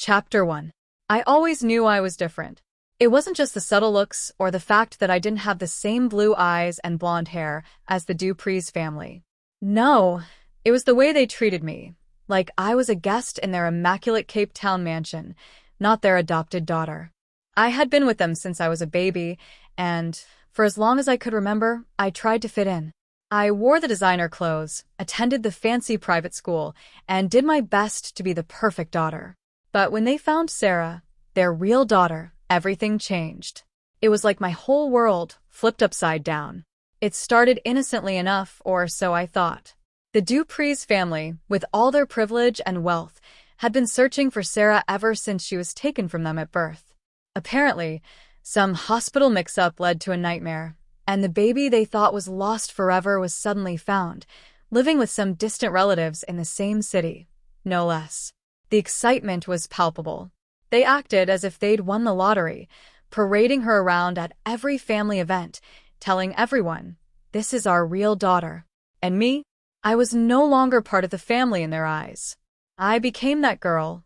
Chapter 1. I always knew I was different. It wasn't just the subtle looks or the fact that I didn't have the same blue eyes and blonde hair as the Dupree's family. No, it was the way they treated me, like I was a guest in their immaculate Cape Town mansion, not their adopted daughter. I had been with them since I was a baby, and for as long as I could remember, I tried to fit in. I wore the designer clothes, attended the fancy private school, and did my best to be the perfect daughter. But when they found Sarah, their real daughter, everything changed. It was like my whole world flipped upside down. It started innocently enough, or so I thought. The Dupree's family, with all their privilege and wealth, had been searching for Sarah ever since she was taken from them at birth. Apparently, some hospital mix-up led to a nightmare, and the baby they thought was lost forever was suddenly found, living with some distant relatives in the same city, no less. The excitement was palpable. They acted as if they'd won the lottery, parading her around at every family event, telling everyone, "This is our real daughter." And me? I was no longer part of the family in their eyes. I became that girl,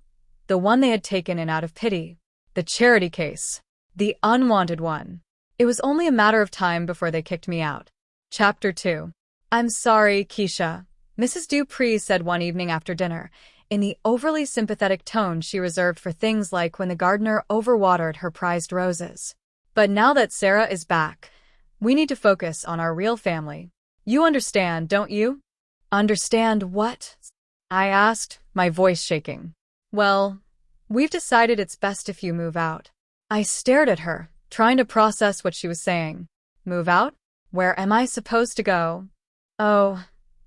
the one they had taken in out of pity, the charity case, the unwanted one. It was only a matter of time before they kicked me out. Chapter 2. "I'm sorry, Keisha," Mrs. Dupree said one evening after dinner, in the overly sympathetic tone she reserved for things like when the gardener overwatered her prized roses. "But now that Sarah is back, we need to focus on our real family. You understand, don't you?" "Understand what?" I asked, my voice shaking. "Well, we've decided it's best if you move out." I stared at her, trying to process what she was saying. "Move out? Where am I supposed to go?" "Oh,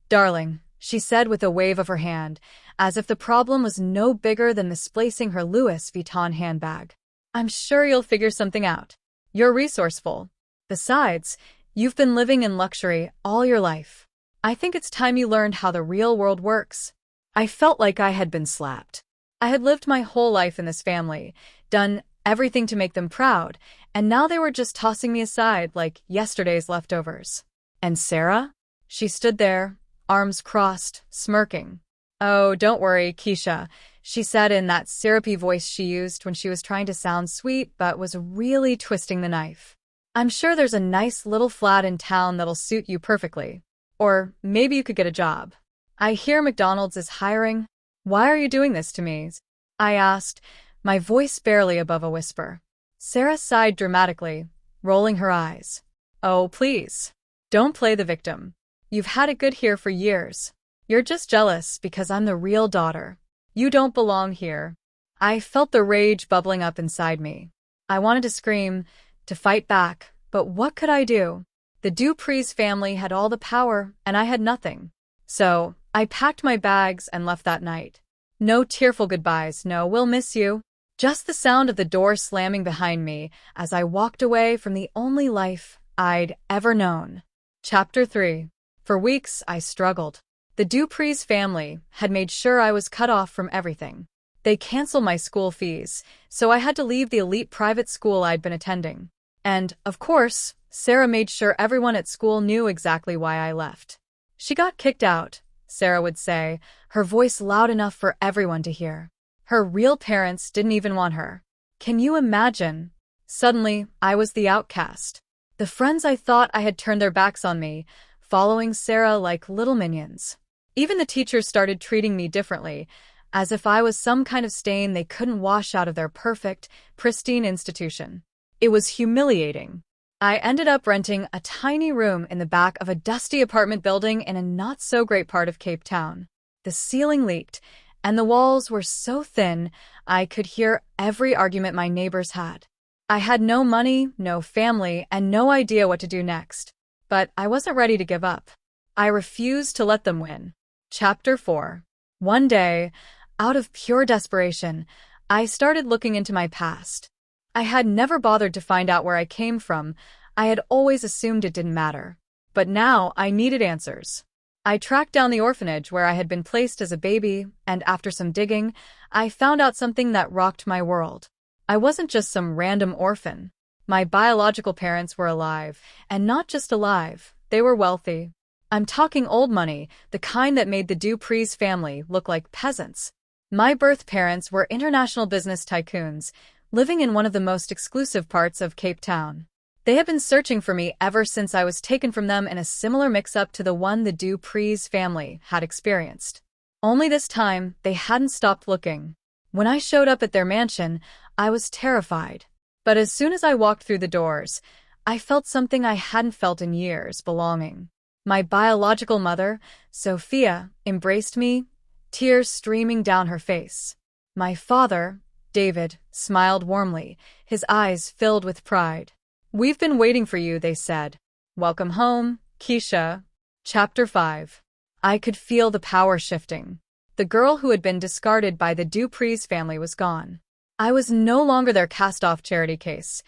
darling," she said with a wave of her hand, as if the problem was no bigger than misplacing her Louis Vuitton handbag. "I'm sure you'll figure something out. You're resourceful. Besides, you've been living in luxury all your life. I think it's time you learned how the real world works." I felt like I had been slapped. I had lived my whole life in this family, done everything to make them proud, and now they were just tossing me aside like yesterday's leftovers. And Sarah? She stood there, arms crossed, smirking. "Oh, don't worry, Keisha," she said in that syrupy voice she used when she was trying to sound sweet but was really twisting the knife. "I'm sure there's a nice little flat in town that'll suit you perfectly. Or maybe you could get a job. I hear McDonald's is hiring." "Why are you doing this to me?" I asked, my voice barely above a whisper. Sarah sighed dramatically, rolling her eyes. "Oh, please. Don't play the victim. You've had it good here for years. You're just jealous because I'm the real daughter. You don't belong here." I felt the rage bubbling up inside me. I wanted to scream, to fight back, but what could I do? The Dupree's family had all the power, and I had nothing. So, I packed my bags and left that night. No tearful goodbyes, no "we'll miss you." Just the sound of the door slamming behind me as I walked away from the only life I'd ever known. Chapter 3. For weeks, I struggled. The Dupree's family had made sure I was cut off from everything. They canceled my school fees, so I had to leave the elite private school I'd been attending. And, of course, Sarah made sure everyone at school knew exactly why I left. "She got kicked out," Sarah would say, her voice loud enough for everyone to hear. Her real parents didn't even want her. Can you imagine? Suddenly, I was the outcast. The friends I thought I had turned their backs on me, following Sarah like little minions. Even the teachers started treating me differently, as if I was some kind of stain they couldn't wash out of their perfect, pristine institution. It was humiliating. I ended up renting a tiny room in the back of a dusty apartment building in a not-so-great part of Cape Town. The ceiling leaked, and the walls were so thin I could hear every argument my neighbors had. I had no money, no family, and no idea what to do next. But I wasn't ready to give up. I refused to let them win. Chapter 4. One day, out of pure desperation, I started looking into my past. I had never bothered to find out where I came from. I had always assumed it didn't matter. But now I needed answers. I tracked down the orphanage where I had been placed as a baby, and after some digging, I found out something that rocked my world. I wasn't just some random orphan. My biological parents were alive, and not just alive, they were wealthy. I'm talking old money, the kind that made the Dupree's family look like peasants. My birth parents were international business tycoons, living in one of the most exclusive parts of Cape Town. They had been searching for me ever since I was taken from them in a similar mix-up to the one the Dupree's family had experienced. Only this time, they hadn't stopped looking. When I showed up at their mansion, I was terrified. But as soon as I walked through the doors, I felt something I hadn't felt in years: belonging. My biological mother, Sophia, embraced me, tears streaming down her face. My father, David, smiled warmly, his eyes filled with pride. "We've been waiting for you," they said. "Welcome home, Keisha." Chapter 5. I could feel the power shifting. The girl who had been discarded by the Dupree's family was gone. I was no longer their cast-off charity case.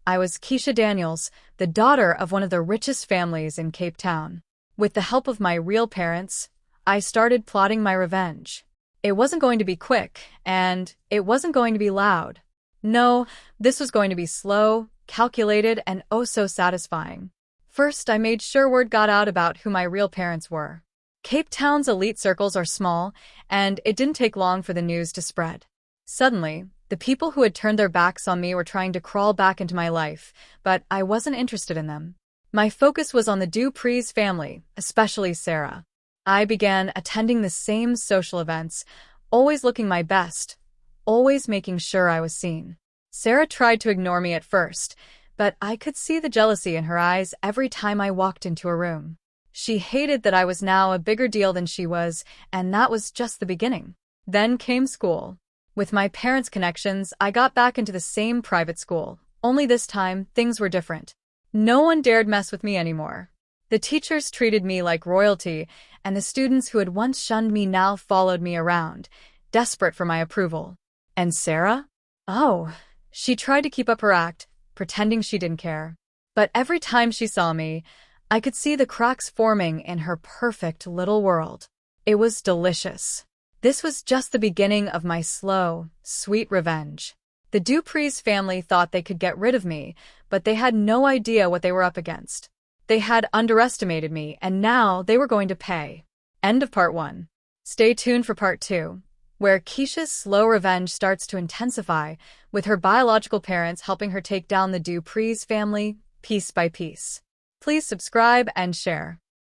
I was Keisha Daniels, the daughter of one of the richest families in Cape Town. With the help of my real parents, I started plotting my revenge. It wasn't going to be quick, and it wasn't going to be loud. No, this was going to be slow, calculated, and oh so satisfying. First, I made sure word got out about who my real parents were. Cape Town's elite circles are small, and it didn't take long for the news to spread. Suddenly, the people who had turned their backs on me were trying to crawl back into my life, but I wasn't interested in them. My focus was on the Dupree's family, especially Sarah. I began attending the same social events, always looking my best, always making sure I was seen. Sarah tried to ignore me at first, but I could see the jealousy in her eyes every time I walked into a room. She hated that I was now a bigger deal than she was, and that was just the beginning. Then came school. With my parents' connections, I got back into the same private school, only this time things were different. No one dared mess with me anymore. The teachers treated me like royalty, and the students who had once shunned me now followed me around, desperate for my approval. And Sarah? Oh, she tried to keep up her act, pretending she didn't care. But every time she saw me, I could see the cracks forming in her perfect little world. It was delicious. This was just the beginning of my slow, sweet revenge. The Dupree's family thought they could get rid of me, but they had no idea what they were up against. They had underestimated me, and now they were going to pay. End of part 1. Stay tuned for part 2, where Keisha's slow revenge starts to intensify, with her biological parents helping her take down the Dupree's family, piece by piece. Please subscribe and share.